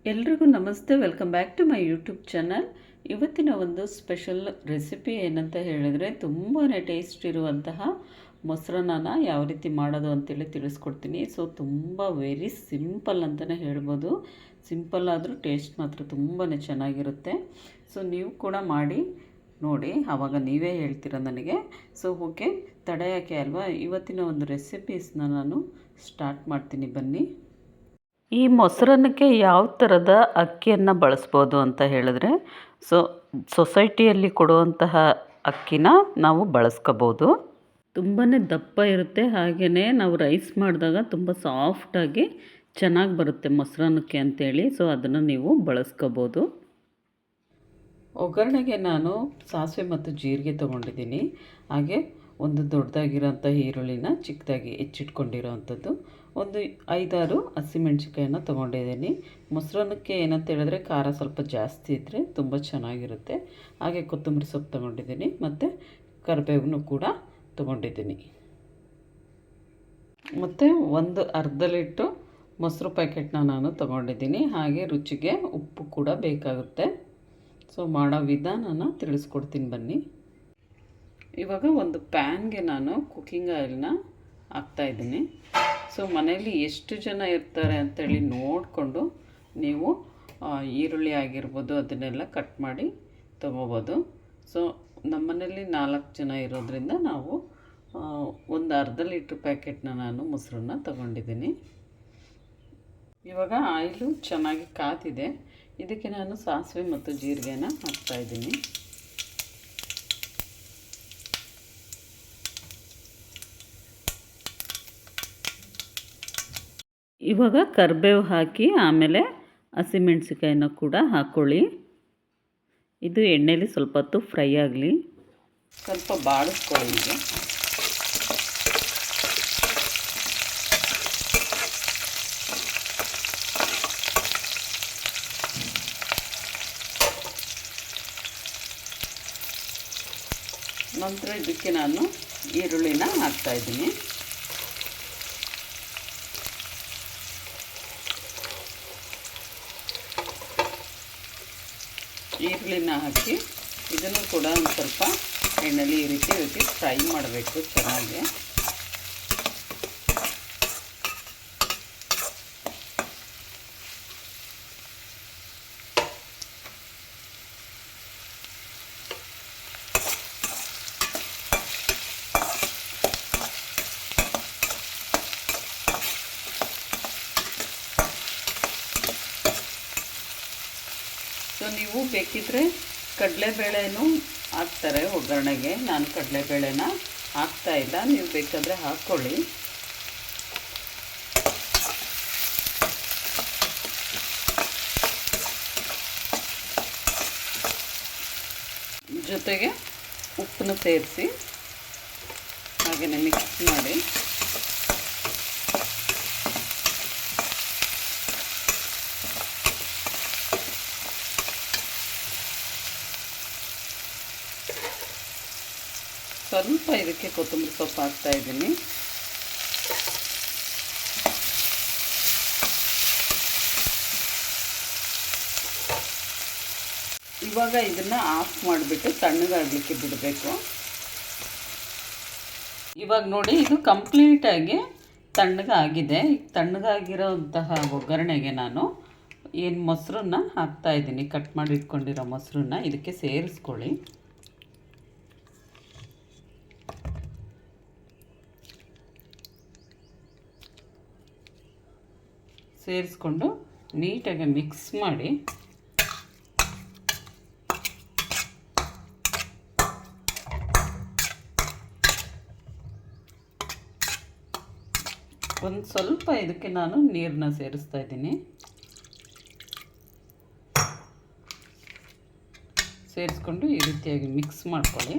ಎಲ್ರಿಗೂ ನಮಸ್ತೆ. Welcome back to my YouTube channel. ಇವತ್ತಿನ ಒಂದು ಸ್ಪೆಷಲ್ ರೆಸಿಪಿ ಏನಂತ ಹೇಳಿದರೆ, ತುಂಬಾ ಟೇಸ್ಟ್ ಇರುವಂತಹ ಮೊಸರನ್ನ ಯಾವ ರೀತಿ ಮಾಡೋದು ಅಂತೇಳಿ ತಿಳಿಸ್ಕೊಡ್ತೀನಿ. ಸೊ ತುಂಬ ವೆರಿ ಸಿಂಪಲ್ ಅಂತಲೇ ಹೇಳ್ಬೋದು. ಸಿಂಪಲ್ ಆದರೂ ಟೇಸ್ಟ್ ಮಾತ್ರ ತುಂಬಾ ಚೆನ್ನಾಗಿರುತ್ತೆ. ಸೊ ನೀವು ಕೂಡ ಮಾಡಿ ನೋಡಿ, ಆವಾಗ ನೀವೇ ಹೇಳ್ತೀರ ನನಗೆ. ಸೊ ಓಕೆ, ತಡ ಯಾಕೆ ಅಲ್ವಾ, ಇವತ್ತಿನ ಒಂದು ರೆಸಿಪೀಸ್ನ ನಾನು ಸ್ಟಾರ್ಟ್ ಮಾಡ್ತೀನಿ, ಬನ್ನಿ. ಈ ಮೊಸರನ್ನಕ್ಕೆ ಯಾವ ಥರದ ಅಕ್ಕಿಯನ್ನು ಬಳಸ್ಬೋದು ಅಂತ ಹೇಳಿದ್ರೆ, ಸೊಸೈಟಿಯಲ್ಲಿ ಕೊಡುವಂತಹ ಅಕ್ಕಿನ ನಾವು ಬಳಸ್ಕೋಬೋದು. ತುಂಬಾ ದಪ್ಪ ಇರುತ್ತೆ, ಹಾಗೆಯೇ ನಾವು ರೈಸ್ ಮಾಡಿದಾಗ ತುಂಬ ಸಾಫ್ಟಾಗಿ ಚೆನ್ನಾಗಿ ಬರುತ್ತೆ ಮೊಸರನ್ನಕ್ಕೆ ಅಂತೇಳಿ. ಸೊ ಅದನ್ನು ನೀವು ಬಳಸ್ಕೋಬೋದು. ಒಗ್ಗರಣೆಗೆ ನಾನು ಸಾಸಿವೆ ಮತ್ತು ಜೀರಿಗೆ ತೊಗೊಂಡಿದ್ದೀನಿ. ಹಾಗೆ ಒಂದು ದೊಡ್ಡದಾಗಿರೋಂಥ ಈರುಳ್ಳಿನ ಚಿಕ್ಕದಾಗಿ ಹೆಚ್ಚಿಟ್ಕೊಂಡಿರೋ ಅಂಥದ್ದು, ಒಂದು 5-6 ಹಸಿಮೆಣ್ಸಿಕಾಯನ್ನು ತೊಗೊಂಡಿದ್ದೀನಿ. ಮೊಸರನ್ನಕ್ಕೆ ಏನಂತ ಹೇಳಿದ್ರೆ ಖಾರ ಸ್ವಲ್ಪ ಜಾಸ್ತಿ ಇದ್ದರೆ ತುಂಬ ಚೆನ್ನಾಗಿರುತ್ತೆ. ಹಾಗೆ ಕೊತ್ತಂಬರಿ ಸೊಪ್ಪು ತೊಗೊಂಡಿದ್ದೀನಿ ಮತ್ತು ಕರಿಬೇವನ್ನು ಕೂಡ ತೊಗೊಂಡಿದ್ದೀನಿ. ಮತ್ತು ಒಂದು ಅರ್ಧ ಲೀಟ್ರು ಮೊಸರು ಪ್ಯಾಕೆಟ್ನ ನಾನು ತೊಗೊಂಡಿದ್ದೀನಿ. ಹಾಗೆ ರುಚಿಗೆ ಉಪ್ಪು ಕೂಡ ಬೇಕಾಗುತ್ತೆ. ಸೊ ಮಾಡೋ ವಿಧಾನನ ತಿಳಿಸ್ಕೊಡ್ತೀನಿ, ಬನ್ನಿ. ಇವಾಗ ಒಂದು ಪ್ಯಾನ್ಗೆ ನಾನು ಕುಕ್ಕಿಂಗ್ ಆಯಿಲ್ನ ಹಾಕ್ತಾಯಿದ್ದೀನಿ. ಸೊ ಮನೆಯಲ್ಲಿ ಎಷ್ಟು ಜನ ಇರ್ತಾರೆ ಅಂತೇಳಿ ನೋಡಿಕೊಂಡು ನೀವು ಈರುಳ್ಳಿ ಆಗಿರ್ಬೋದು ಅದನ್ನೆಲ್ಲ ಕಟ್ ಮಾಡಿ ತೊಗೋಬೋದು. ಸೊ ನಮ್ಮನೇಲಿ 4 ಜನ ಇರೋದ್ರಿಂದ ನಾವು ಒಂದು ಅರ್ಧ ಲೀಟ್ರ್ ಪ್ಯಾಕೆಟ್ನ ನಾನು ಮೊಸರನ್ನ ತೊಗೊಂಡಿದ್ದೀನಿ. ಇವಾಗ ಆಯಿಲು ಚೆನ್ನಾಗಿ ಕಾದಿದೆ. ಇದಕ್ಕೆ ನಾನು ಸಾಸಿವೆ ಮತ್ತು ಜೀರಿಗೆನ ಹಾಕ್ತಾಯಿದ್ದೀನಿ. ಇವಾಗ ಕರಿಬೇವು ಹಾಕಿ ಆಮೇಲೆ ಹಸಿಮೆಣ್ಸಿಕಾಯಿನ ಕೂಡ ಹಾಕ್ಕೊಳ್ಳಿ. ಇದು ಎಣ್ಣೆಲಿ ಸ್ವಲ್ಪ ಹೊತ್ತು ಫ್ರೈ ಆಗಲಿ. ಸ್ವಲ್ಪ ಬಾಡಿಸ್ಕೊಳ್ಳಿ. ಈಗ ನಂತರ ಇದಕ್ಕೆ ನಾನು ಈರುಳ್ಳಿನ ಹಾಕ್ತಾಯಿದ್ದೀನಿ. ಈರುಳ್ಳಿನ ಹಾಕಿ ಇದನ್ನು ಕೂಡ ಒಂದು ಸ್ವಲ್ಪ ಎಣ್ಣೆಲಿ ಈ ರೀತಿ ಫ್ರೈ ಮಾಡಬೇಕು ಚೆನ್ನಾಗಿ. ಸೊ ನೀವು ಬೇಕಿದ್ದರೆ ಕಡಲೆಬೇಳೆನೂ ಹಾಕ್ತಾರೆ ಒಗ್ಗರಣೆಗೆ. ನಾನು ಕಡಲೆಬೇಳೆನ ಹಾಕ್ತಾಯಿಲ್ಲ, ನೀವು ಬೇಕಾದರೆ ಹಾಕ್ಕೊಳ್ಳಿ. ಜೊತೆಗೆ ಉಪ್ಪನ್ನು ಸೇರಿಸಿ ಹಾಗೆಯೇ ಮಿಕ್ಸ್ ಮಾಡಿ ಸ್ವಲ್ಪ ಇದಕ್ಕೆ ಕೊತ್ತಂಬರಿ ಸೊಪ್ಪು ಹಾಕ್ತಾಯಿದ್ದೀನಿ. ಇವಾಗ ಇದನ್ನು ಆಫ್ ಮಾಡಿಬಿಟ್ಟು ತಣ್ಣಗಾಗಲಿಕ್ಕೆ ಬಿಡಬೇಕು. ಇವಾಗ ನೋಡಿ, ಇದು ಕಂಪ್ಲೀಟಾಗಿ ತಣ್ಣಗಾಗಿದೆ. ತಣ್ಣಗಾಗಿರೋಂತಹ ಒಗ್ಗರಣೆಗೆ ನಾನು ಏನು ಮೊಸರನ್ನ ಹಾಕ್ತಾಯಿದ್ದೀನಿ, ಕಟ್ ಮಾಡಿ ಇಟ್ಕೊಂಡಿರೋ ಮೊಸರನ್ನ ಇದಕ್ಕೆ ಸೇರಿಸ್ಕೊಳ್ಳಿ. ಸೇರಿಸ್ಕೊಂಡು ನೀಟಾಗಿ ಮಿಕ್ಸ್ ಮಾಡಿ ಒಂದು ಸ್ವಲ್ಪ ಇದಕ್ಕೆ ನಾನು ನೀರನ್ನ ಸೇರಿಸ್ತಾ ಇದ್ದೀನಿ. ಸೇರಿಸ್ಕೊಂಡು ಈ ರೀತಿಯಾಗಿ ಮಿಕ್ಸ್ ಮಾಡ್ಕೊಳ್ಳಿ.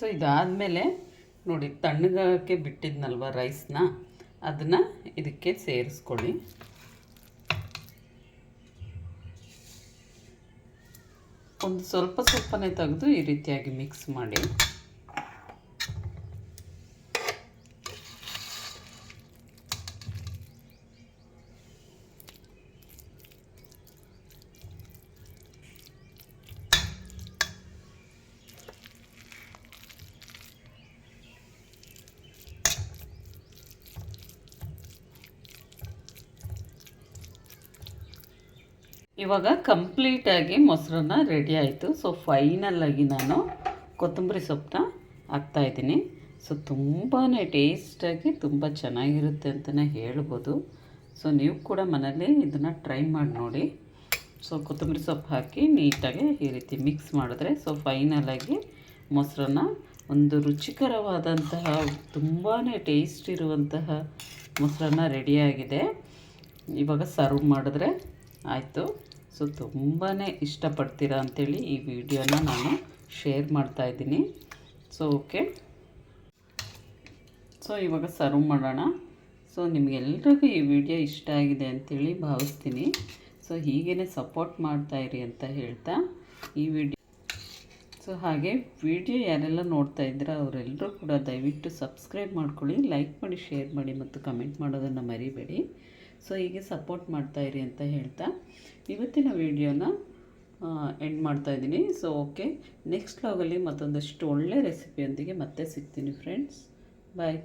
ಸೊ ಇದಾದಮೇಲೆ ನೋಡಿ, ತಣ್ಣಗಕ್ಕೆ ಬಿಟ್ಟಿದ್ನಲ್ವ ರೈಸ್ನ, ಅದನ್ನು ಇದಕ್ಕೆ ಸೇರಿಸ್ಕೊಳ್ಳಿ. ಒಂದು ಸ್ವಲ್ಪನೇ ತೆಗೆದು ಈ ರೀತಿಯಾಗಿ ಮಿಕ್ಸ್ ಮಾಡಿ. ಇವಾಗ ಕಂಪ್ಲೀಟಾಗಿ ಮೊಸರನ್ನ ರೆಡಿ ಆಯಿತು. ಸೊ ಫೈನಲ್ಲಾಗಿ ನಾನು ಕೊತ್ತಂಬರಿ ಸೊಪ್ಪನ್ನ ಹಾಕ್ತಾಯಿದ್ದೀನಿ. ಸೊ ತುಂಬಾ ಟೇಸ್ಟಾಗಿ ತುಂಬ ಚೆನ್ನಾಗಿರುತ್ತೆ ಅಂತಲೇ ಹೇಳ್ಬೋದು. ಸೊ ನೀವು ಕೂಡ ಮನೇಲಿ ಇದನ್ನು ಟ್ರೈ ಮಾಡಿ ನೋಡಿ. ಸೊ ಕೊತ್ತಂಬರಿ ಸೊಪ್ಪು ಹಾಕಿ ನೀಟಾಗಿ ಈ ರೀತಿ ಮಿಕ್ಸ್ ಮಾಡಿದ್ರೆ ಸೊ ಫೈನಲಾಗಿ ಮೊಸರನ್ನ ಒಂದು ರುಚಿಕರವಾದಂತಹ ತುಂಬಾ ಟೇಸ್ಟ್ ಇರುವಂತಹ ಮೊಸರನ್ನ ರೆಡಿಯಾಗಿದೆ. ಇವಾಗ ಸರ್ವ್ ಮಾಡಿದ್ರೆ ಆಯಿತು. ಸೊ ತುಂಬಾ ಇಷ್ಟಪಡ್ತೀರಾ ಅಂಥೇಳಿ ಈ ವಿಡಿಯೋನ ನಾನು ಶೇರ್ ಮಾಡ್ತಾಯಿದ್ದೀನಿ. ಸೊ ಓಕೆ, ಸೊ ಇವಾಗ ಸರ್ವ್ ಮಾಡೋಣ. ಸೊ ನಿಮಗೆಲ್ರಿಗೂ ಈ ವಿಡಿಯೋ ಇಷ್ಟ ಆಗಿದೆ ಅಂಥೇಳಿ ಭಾವಿಸ್ತೀನಿ. ಸೊ ಹೀಗೇ ಸಪೋರ್ಟ್ ಮಾಡ್ತಾಯಿರಿ ಅಂತ ಹೇಳ್ತಾ ಈ ವಿಡಿಯೋ ಸೊ ಹಾಗೆ ವಿಡಿಯೋ ಯಾರೆಲ್ಲ ನೋಡ್ತಾ ಇದ್ದೀರಾ ಅವರೆಲ್ಲರೂ ಕೂಡ ದಯವಿಟ್ಟು ಸಬ್ಸ್ಕ್ರೈಬ್ ಮಾಡ್ಕೊಳ್ಳಿ, ಲೈಕ್ ಮಾಡಿ, ಶೇರ್ ಮಾಡಿ ಮತ್ತು ಕಮೆಂಟ್ ಮಾಡೋದನ್ನು ಮರಿಬೇಡಿ. ಸೊ ಹೀಗೆ ಸಪೋರ್ಟ್ ಮಾಡ್ತಾಯಿರಿ ಅಂತ ಹೇಳ್ತಾ ಇವತ್ತಿನ ವಿಡಿಯೋನ ಎಂಡ್ ಮಾಡ್ತಾಯಿದ್ದೀನಿ. ಸೊ ಓಕೆ, ನೆಕ್ಸ್ಟ್ ವ್ಲಾಗಲ್ಲಿ ಮತ್ತೊಂದಷ್ಟು ಒಳ್ಳೆ ರೆಸಿಪಿಯೊಂದಿಗೆ ಮತ್ತೆ ಸಿಗ್ತೀನಿ ಫ್ರೆಂಡ್ಸ್. ಬಾಯ್.